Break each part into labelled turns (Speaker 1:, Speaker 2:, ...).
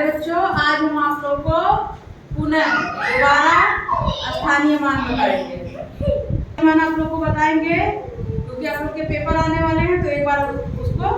Speaker 1: बच्चों, आज हम आप लोग को पुनः दोबारा स्थानीय मान बताएंगे। मान आप लोग को बताएंगे क्योंकि आप लोग के पेपर आने वाले हैं, तो एक बार उसको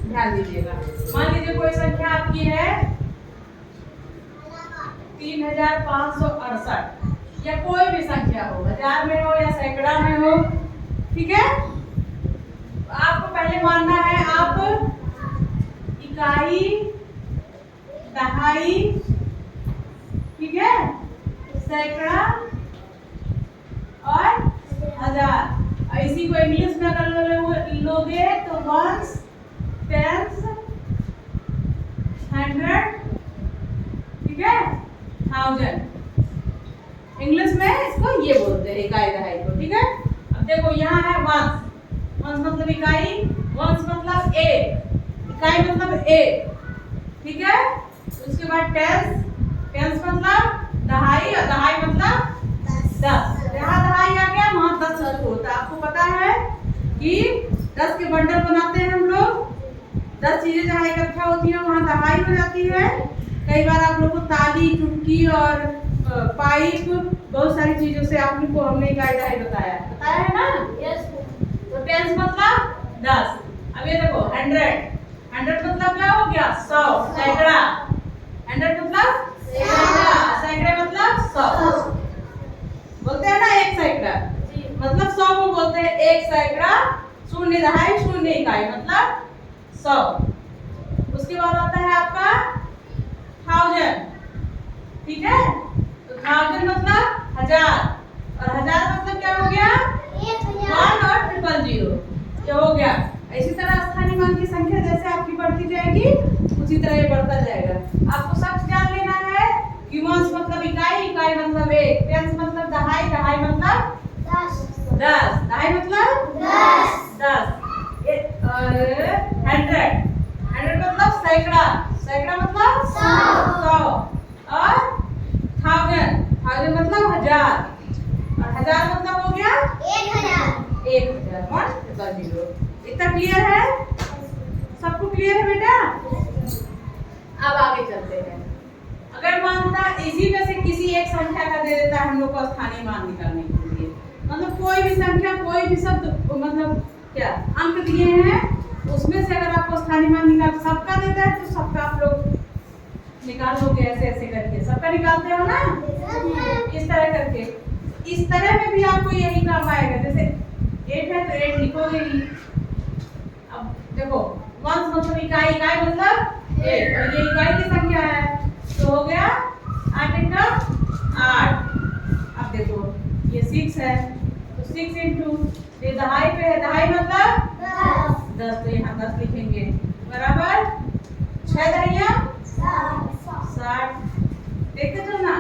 Speaker 1: ध्यान दीजिएगा। मान लीजिए कोई संख्या आपकी है 3568 या कोई भी संख्या हो, हजार में हो या सैकड़ा में हो, ठीक है। आपको पहले मानना है आप इकाई, दहाई, ठीक है, सैकड़ा और हजार। और इसी को इंग्लिश में अगर लोगे तो वंस, टेंस, हंड्रेड, ठीक है, थाउजेंड। इंग्लिश में इसको ये बोलते हैं इकाई दहाई को, ठीक है। अब देखो यहाँ है वंस, वंस मतलब इकाई, वंस मतलब एक, इकाई मतलब एक, ठीक है। उसके बाद टेंस, टेंस मतलब दहाई और दहाई मतलब 10। जहाँ दहाई आ गया वहाँ 10 शुरू होता है। आपको पता है कि 10 के बंडल बनाते हैं हम लोग, 10 चीजें जहाँ इकट्ठा होती है वहाँ दहाई हो जाती है। कई बार आप लोग को ताली, चुटकी और पाइप, बहुत सारी चीजों से आप लोग को हमने इकाई दहाई बताया है ना। तो टेंस मतलब 10। अब ये देखो 100, 100 मतलब क्या हो गया 100, सैकड़ा। 100 मतलब सैकड़ा, सैकड़े मतलब 100 बोलते हैं ना। एक सैकड़ा मतलब 100 को बोलते हैं एक सैकड़ा। शून्य दहाई, शून्य इकाई मतलब 100। उसके बाद आता है आपका 1000, ठीक है। तो 1000 मतलब 1000 और 1000 मतलब क्या हो गया 1 और 000, ये हो गया। इसी तरह स्थानीय मान की संख्या जैसे आपकी बढ़ती जाएगी उसी तरह ये बढ़ता जाएगा। आपको सब जान लेना है कि वंस मतलब इकाई, इकाई मतलब एक, टेंस मतलब दहाई, दहाई मतलब 10, दहाई मतलब 10, 100, 100 मतलब सैकड़ा, सैकड़ा मतलब 100 और 1000, 1000 मतलब 1000 और 1000 मतलब हो गया 1000, 1 0। इतना क्लियर है? सबको क्लियर है बेटा? अब आगे चलते हैं। अगर मानता इसी में से किसी एक संख्या का दे देता है हम लोग को स्थानीय मान निकालने के लिए, मतलब कोई भी संख्या, कोई भी शब्द, मतलब क्या अंक दिए हैं उसमें से अगर आपको स्थानीय मान निकाल सबका देता है तो सबका आप लोग निकाल लोगे ऐसे ऐसे करके। सबका निकालते हो ना इस तरह करके। इस तरह में भी आपको यही काम आएगा। जैसे 8 है तो 8 लिखोगे ही। अब देखो वंस मतलब इकाई, इकाई मतलब 1 और ये इकाई की संख्या है तो हो गया 8 का 8। अब देखो ये 6 है तो 6 इंटू, ये दहाई पे है, दहाई मतलब 10 तो यहाँ 10 लिखेंगे बराबर 6 दहाइयाँ 60। देखते चलना,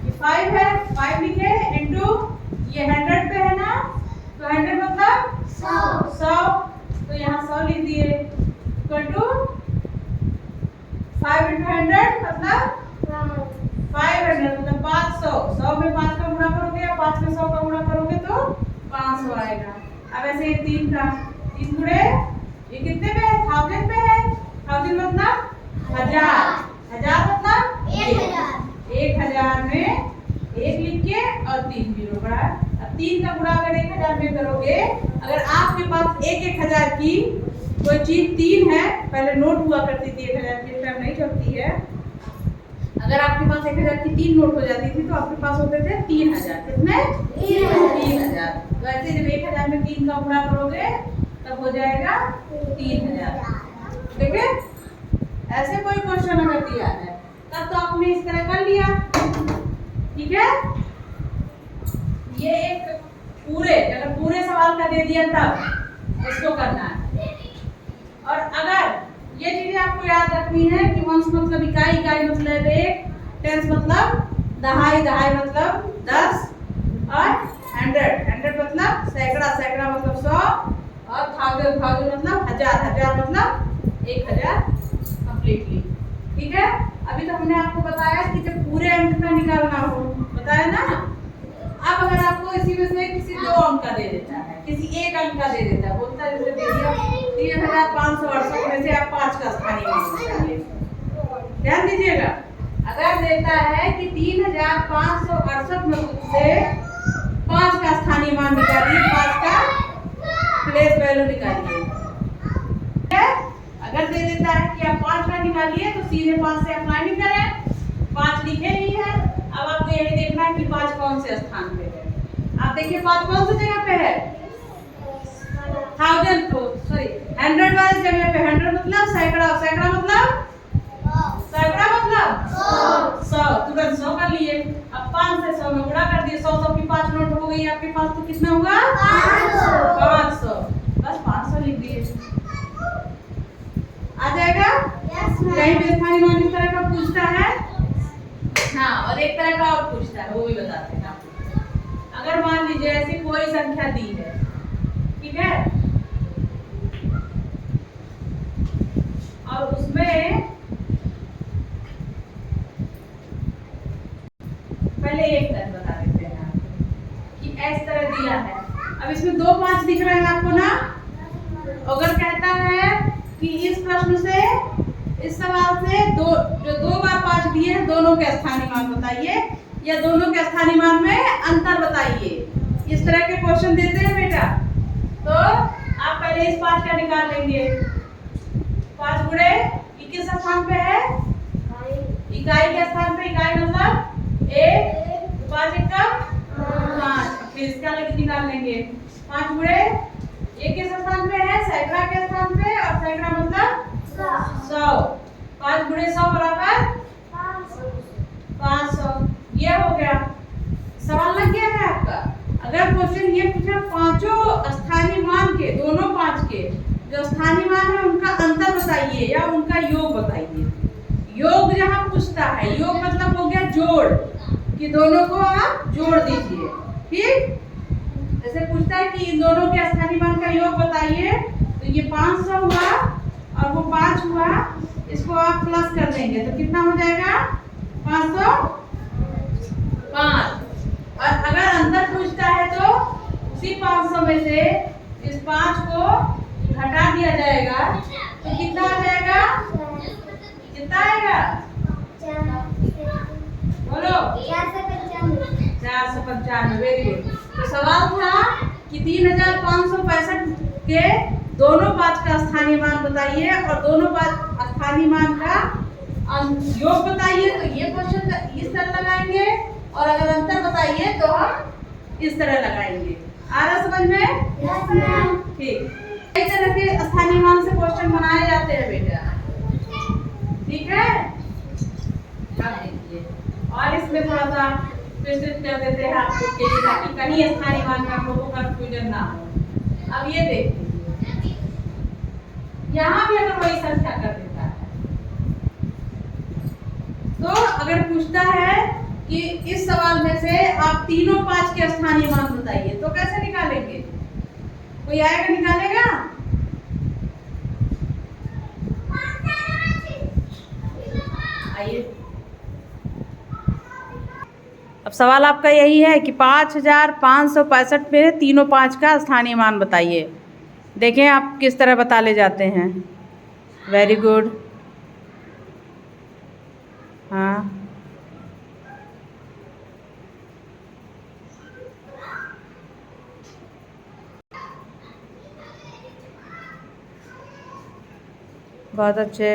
Speaker 1: ये 5 है, 5 लिखे इंटू, ये 100 पे है ना तो 100 मतलब 100 तो यहाँ 100 लिख दिए इक्वल टू 5 इंटू 100 मतलब 500 मतलब 500। 100 में 5 का गुणा करोगे या 5 में 100 का गुणा करोगे तो 500 आएगा। अब ऐसे ये 3 का 3 गुणे, ये कितने पे है 1000 पे है। 1000 मतलब 1000, 1000 मतलब 1000 में 1 लिख के और 3 जीरो बढ़ा। अब 3 का गुणा अगर 1000 में करोगे, अगर आपके पास 1000 की कोई चीज 3 है, पहले नोट हुआ करती थी 1000 की, टाइम नहीं चलती है। अगर आपके पास 1000 की 3 नोट हो जाती थी तो आपके पास होते थे 3000। कितने 3000। तो ऐसे जब 1000 में 3 का गुणा करोगे तब हो जाएगा 3000। ठीक है। ऐसे कोई क्वेश्चन अगर दिया है तब तो आपने इस तरह कर लिया, ठीक है। ये एक पूरे, अगर पूरे सवाल का दे दिया तब इसको करना है। और अगर ये चीजें आपको याद रखनी है कि वंस मतलब इकाई, इकाई मतलब 1, टेंस मतलब दहाई, दहाई मतलब 10 और 100, 100 मतलब सैकड़ा, सैकड़ा मतलब 100 और 1000, 1000 मतलब 1000, 1000 मतलब 1000 कंप्लीटली, ठीक है। अभी तो हमने आपको बताया कि जब पूरे अंक का निकालना हो, बताया ना। अब अगर आपको इसी में से किसी 2 अंक का दे देता है, किसी एक अंक का दे देता है, बोलता है जैसे दे दिया 3568 में से आप 5 का स्थानीय मान निकालिए। ध्यान दीजिएगा। क्या देता है कि 3568 में से 5 का स्थानीय मान निकालिए, 5 का प्लेस वैल्यू निकालिए। ठीक है, अगर दे देता है कि आप 5 का निकालिए तो सीधे 5 से आप लाइन करें, 5 लिखे ही है। अब आपको यही देखना है कि 5 कौन से स्थान पे है। आप देखिए 5 कौन सी जगह पे है, 100 वाली जगह पे। 100 मतलब सैकड़ा, सैकड़ा मतलब 100, तुरंत 100 कर लिए। अब 5 से 100 में गुणा कर दिए, 100 की 5 नोट हो गई आपके पास, तो कितना होगा 500। बस 500 लिख दिए, आ जाएगा। कहीं भी स्थानीय मान इस तरह का पूछता है, हाँ, और एक तरह का और पूछता है, वो भी बताते हैं आपको। अगर मान लीजिए ऐसी कोई संख्या दी है, ठीक है, और उसमें पहले एक तरह बता देते हैं आपको कि इस तरह दिया है। अब इसमें 2 5 दिख रहे हैं आपको ना। अगर कहता है कि इस प्रश्न से, इस सवाल से जो 2 बार 5 दिए हैं दोनों के स्थानीय मान बताइए, या दोनों के स्थानीय मान में अंतर बताइए, इस तरह के क्वेश्चन देते हैं बेटा। तो आप पहले इस 5 का निकाल लेंगे। 5 गुणे किस स्थान पे है, इकाई के स्थान पे। इकाई मतलब 1, 5 एकम 5। फिर इसका निकाल लेंगे। 5 गुणे ये किस स्थान पे है, सैकड़ा के स्थान पे, और सैकड़ा मतलब 100। 5 गुणे 100 बराबर 500। ये हो गया, सवाल लग गया है आपका। अगर क्वेश्चन ये पूछा पांचों स्थानीय मान के, दोनों 5 के जो स्थानीय मान है उनका अंतर बताइए या उनका योग बताइए। योग जहां पूछता है, योग मतलब हो गया जोड़, कि दोनों को आप जोड़ दीजिए। ठीक, जैसे पूछता है कि इन दोनों के स्थानीय मान का योग बताइए, तो ये 500 हुआ और वो 5 हुआ, इसको आप प्लस कर देंगे तो कितना हो जाएगा 505। और अगर अंतर पूछता है तो उसी 500 में से इस 5 को घटा दिया जाएगा, तो कितना आ जाएगा, कितना आएगा बोलो, 495। Very good. तो सवाल था कि 3565 के दोनों 5 का स्थानीय मान बताइए और दोनों 5 स्थानीय मान का योग बताइए। तो ये क्वेश्चन इस तरह लगाएंगे, और अगर अंतर बताइए तो हम इस तरह लगाएंगे। आ रहा समझ में? ठीक, कई तरह के स्थानीय मान से क्वेश्चन बनाए जाते हैं बेटा, ठीक है। अब देखिए, और इसमें थोड़ा सा विस्तृत कर देते हैं आप लोग के लिए, ताकि कहीं स्थानीय मान का आपको कंफ्यूजन ना हो। अब ये देखिए, यहाँ भी अगर वही संख्या कर देता है, तो अगर पूछता है कि इस सवाल में से आप तीनों 5 के स्थानीय मान बताइए, तो कैसे निकालेंगे? कोई आएगा निकालेगा? आइए, अब सवाल आपका यही है कि 5565 में तीनों 5 का स्थानीय मान बताइए। देखें आप किस तरह बता ले जाते हैं। वेरी गुड, हाँ, बहुत अच्छे।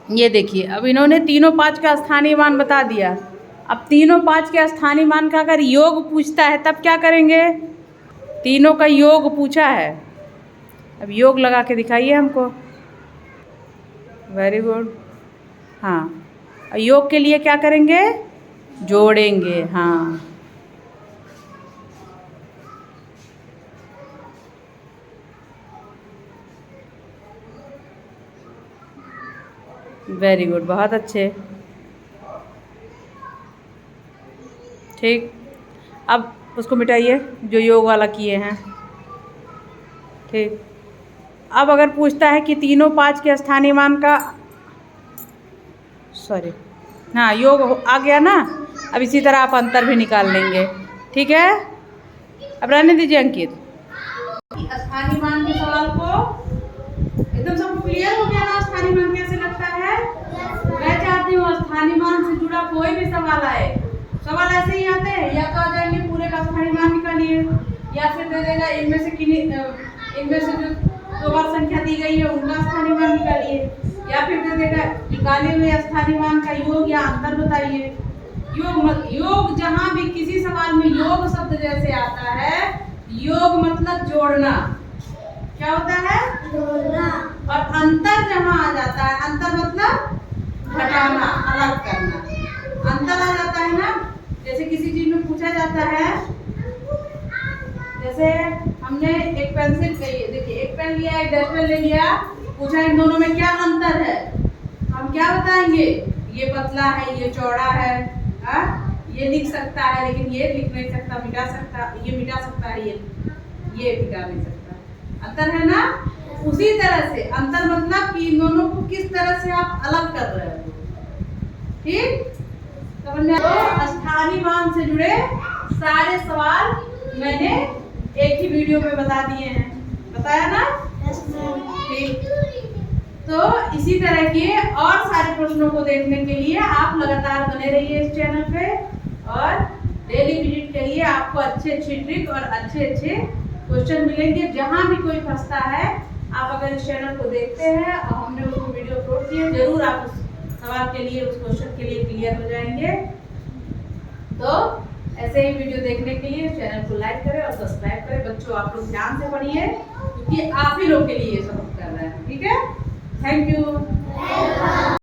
Speaker 1: ये देखिए, अब इन्होंने तीनों 5 का स्थानीय मान बता दिया। अब तीनों 5 के स्थानीय मान का अगर योग पूछता है तब क्या करेंगे? तीनों का योग पूछा है, अब योग लगा के दिखाइए हमको। वेरी गुड, हाँ, योग के लिए क्या करेंगे? जोड़ेंगे, हाँ। वेरी गुड, बहुत अच्छे। ठीक, अब उसको मिटाइए जो योग वाला किए हैं। ठीक, अब अगर पूछता है कि तीनों 5 के स्थानीय मान का, सॉरी, हाँ, योग आ गया ना, अब इसी तरह आप अंतर भी निकाल लेंगे। ठीक है, अब रहने दीजिए अंकित। स्थानीय मान के सवाल को एकदम सबको क्लियर हो गया ना, स्थानीय मान कैसे लगता है? मैं चाहती हूँ स्थानीय मान से जुड़ा कोई भी सवाल आए, सवाल ऐसे ही आते हैं, या तो आ जाएंगे पूरे का स्थानीय मान निकालिए, या फिर दे देगा इनमें से जो दो बार संख्या दी गई है उनका स्थानीय मान निकालिए, या फिर दे देगा निकाले हुए स्थानीय मान का योग या अंतर बताइए। योग जहां भी किसी सवाल में योग शब्द जैसे आता है, योग मतलब जोड़ना, क्या होता है? जोड़ना। और अंतर जहां आ जाता है, अंतर मतलब घटाना, अलग करना, अंतर आ जाता है ना। जैसे किसी चीज में पूछा जाता है, जैसे हमने एक पेंसिल, देखिए एक पेन लिया, एक डस्टबिन ले लिया, पूछा इन दोनों में क्या अंतर है, हम क्या बताएंगे? ये पतला है, ये चौड़ा है, ये लिख सकता है लेकिन ये लिख नहीं सकता, मिटा सकता, ये मिटा सकता है, ये मिटा नहीं सकता। अंतर है ना। उसी तरह से अंतर मतलब कि इन दोनों को किस तरह से आप अलग कर रहे हो। ठीक, समझ में? तो स्थानीय मान से जुड़े सारे सवाल मैंने एक ही वीडियो में बता दिए हैं, बताया ना? ठीक, तो इसी तरह के और सारे प्रश्नों को देखने के लिए आप लगातार बने रहिए इस चैनल पे, और डेली विजिट करिए, आपको अच्छे अच्छे ट्रिक और अच्छे अच्छे क्वेश्चन मिलेंगे। जहां भी कोई फंसता है, आप अगर इस चैनल को देखते हैं और हमने उसको वीडियो अपलोड किए, जरूर आप उस सवाल के लिए, उस क्वेश्चन के लिए क्लियर हो जाएंगे। तो ऐसे ही वीडियो देखने के लिए चैनल को लाइक करें और सब्सक्राइब करें। बच्चों आप लोग ध्यान से पढ़िए, क्योंकि आप ही लोग के लिए ये सब कर रहे हैं। ठीक है, थैंक यू।